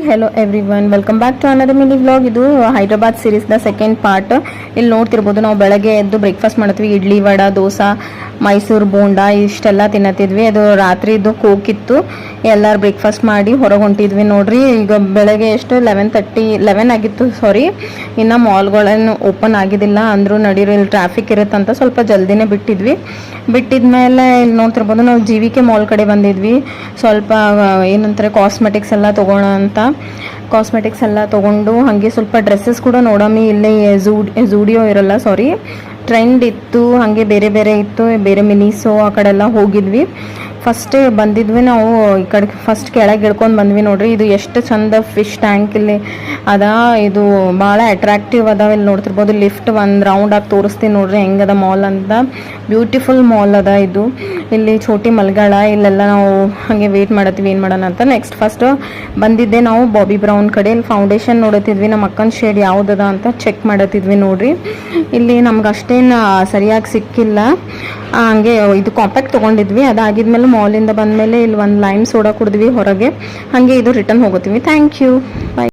Hello everyone, welcome back to another mini vlog. ಇದು Hyderabad ಸೀರೀಸ್ನ second part. ಇಲ್ಲಿ ನೋಡ್ತಿರ್ಬೋದು, ನಾವು ಬೆಳಗ್ಗೆ ಎದ್ದು ಬ್ರೇಕ್ಫಾಸ್ಟ್ ಮಾಡ್ತೀವಿ. ಇಡ್ಲಿ, ವಡ, ದೋಸೆ, ಮೈಸೂರು ಬೋಂಡಾ ಇಷ್ಟೆಲ್ಲ ತಿನ್ನತ್ತಿದ್ವಿ. ಅದು ರಾತ್ರಿದು ಕೋಕಿತ್ತು. ಎಲ್ಲರೂ ಬ್ರೇಕ್ಫಾಸ್ಟ್ ಮಾಡಿ ಹೊರಗೆ ಹೊಂಟಿದ್ವಿ ನೋಡ್ರಿ. ಈಗ ಬೆಳಗ್ಗೆ ಎಷ್ಟು 11 ಆಗಿತ್ತು. ಸಾರಿ, ಇನ್ನು ಮಾಲ್ಗಳನ್ನು ಓಪನ್ ಆಗಿದ್ದಿಲ್ಲ ಅಂದರೂ ನಡೀರಿ, ಇಲ್ಲಿ ಟ್ರಾಫಿಕ್ ಇರುತ್ತಂತ ಸ್ವಲ್ಪ ಜಲ್ದಿನೇ ಬಿಟ್ಟಿದ್ಮೇಲೆ ಇಲ್ಲಿ ನೋಡ್ತಿರ್ಬೋದು, ನಾವು GVK ಮಾಲ್ ಕಡೆ ಬಂದಿದ್ವಿ. ಸ್ವಲ್ಪ ಏನಂತಾರೆ ಕಾಸ್ಮೆಟಿಕ್ಸ್ ಎಲ್ಲ ತೊಗೋಣ ಅಂತ. ಕಾಸ್ಮೆಟಿಕ್ಸ್ ಎಲ್ಲ ತೊಗೊಂಡು ಹಾಗೆ ಸ್ವಲ್ಪ ಡ್ರೆಸ್ಸಸ್ ಕೂಡ ನೋಡಮ್ಮಿ. ಇಲ್ಲೇ ಝೂಡಿಯೋ ಇರಲ್ಲ, ಸಾರಿ, ಟ್ರೆಂಡ್ ಇತ್ತು, ಹಾಗೆ ಬೇರೆ ಇತ್ತು, ಬೇರೆ ಮಿನಿಸೋ ಆ ಕಡೆ ಎಲ್ಲ ಹೋಗಿದ್ವಿ. ಫಸ್ಟ್ ಬಂದಿದ್ವಿ ನಾವು ಈ ಕಡೆ, ಫಸ್ಟ್ ಕೆಳಗೆ ಇಳ್ಕೊಂಡು ಬಂದ್ವಿ ನೋಡ್ರಿ. ಇದು ಎಷ್ಟು ಚಂದ ಫಿಶ್ ಟ್ಯಾಂಕ್ ಇಲ್ಲಿ ಅದ. ಇದು ಭಾಳ ಅಟ್ರಾಕ್ಟಿವ್ ಅದಾವ. ಇಲ್ಲಿ ನೋಡ್ತಿರ್ಬೋದು, ಲಿಫ್ಟ್ ಒಂದು ರೌಂಡ್ ಆಗಿ ತೋರಿಸ್ತೀನಿ ನೋಡ್ರಿ ಹೆಂಗದ ಮಾಲ್ ಅಂತ. ಬ್ಯೂಟಿಫುಲ್ ಮಾಲ್ ಅದ ಇದು. ಇಲ್ಲಿ ಛೋಟಿ ಮಲ್ಗಳ, ಇಲ್ಲೆಲ್ಲ ನಾವು ಹಾಗೆ ವೇಟ್ ಮಾಡತ್ತೀವಿ ಏನು ಮಾಡೋಣ ಅಂತ. ನೆಕ್ಸ್ಟ್ ಫಸ್ಟ್ ಬಂದಿದ್ದೆ ನಾವು ಬಾಬಿ ಬ್ರೌನ್ ಕಡೆ. ಇಲ್ಲಿ ಫೌಂಡೇಶನ್ ನೋಡತ್ತಿದ್ವಿ, ನಮ್ಮ ಅಕ್ಕನ ಶೇಡ್ ಯಾವುದದ ಅಂತ ಚೆಕ್ ಮಾಡತ್ತಿದ್ವಿ ನೋಡ್ರಿ. ಇಲ್ಲಿ ನಮ್ಗೆ ಅಷ್ಟೇನು ಸರಿಯಾಗಿ ಸಿಕ್ಕಿಲ್ಲ. ಹಂಗೆ ಇದು ಕಾಂಪ್ಯಾಕ್ಟ್ ತೊಗೊಂಡಿದ್ವಿ. ಅದಾಗಿದ್ಮೇಲೆ ಮಾಲಿಂದ ಬಂದಮೇಲೆ ಇಲ್ಲಿ ಒಂದು ಲೈಮ್ ಸೋಡಾ ಕುಡಿದ್ವಿ ಹೊರಗೆ. ಹಾಗೆ ಇದು ರಿಟರ್ನ್ ಹೋಗುತ್ತೀವಿ. Thank you, bye.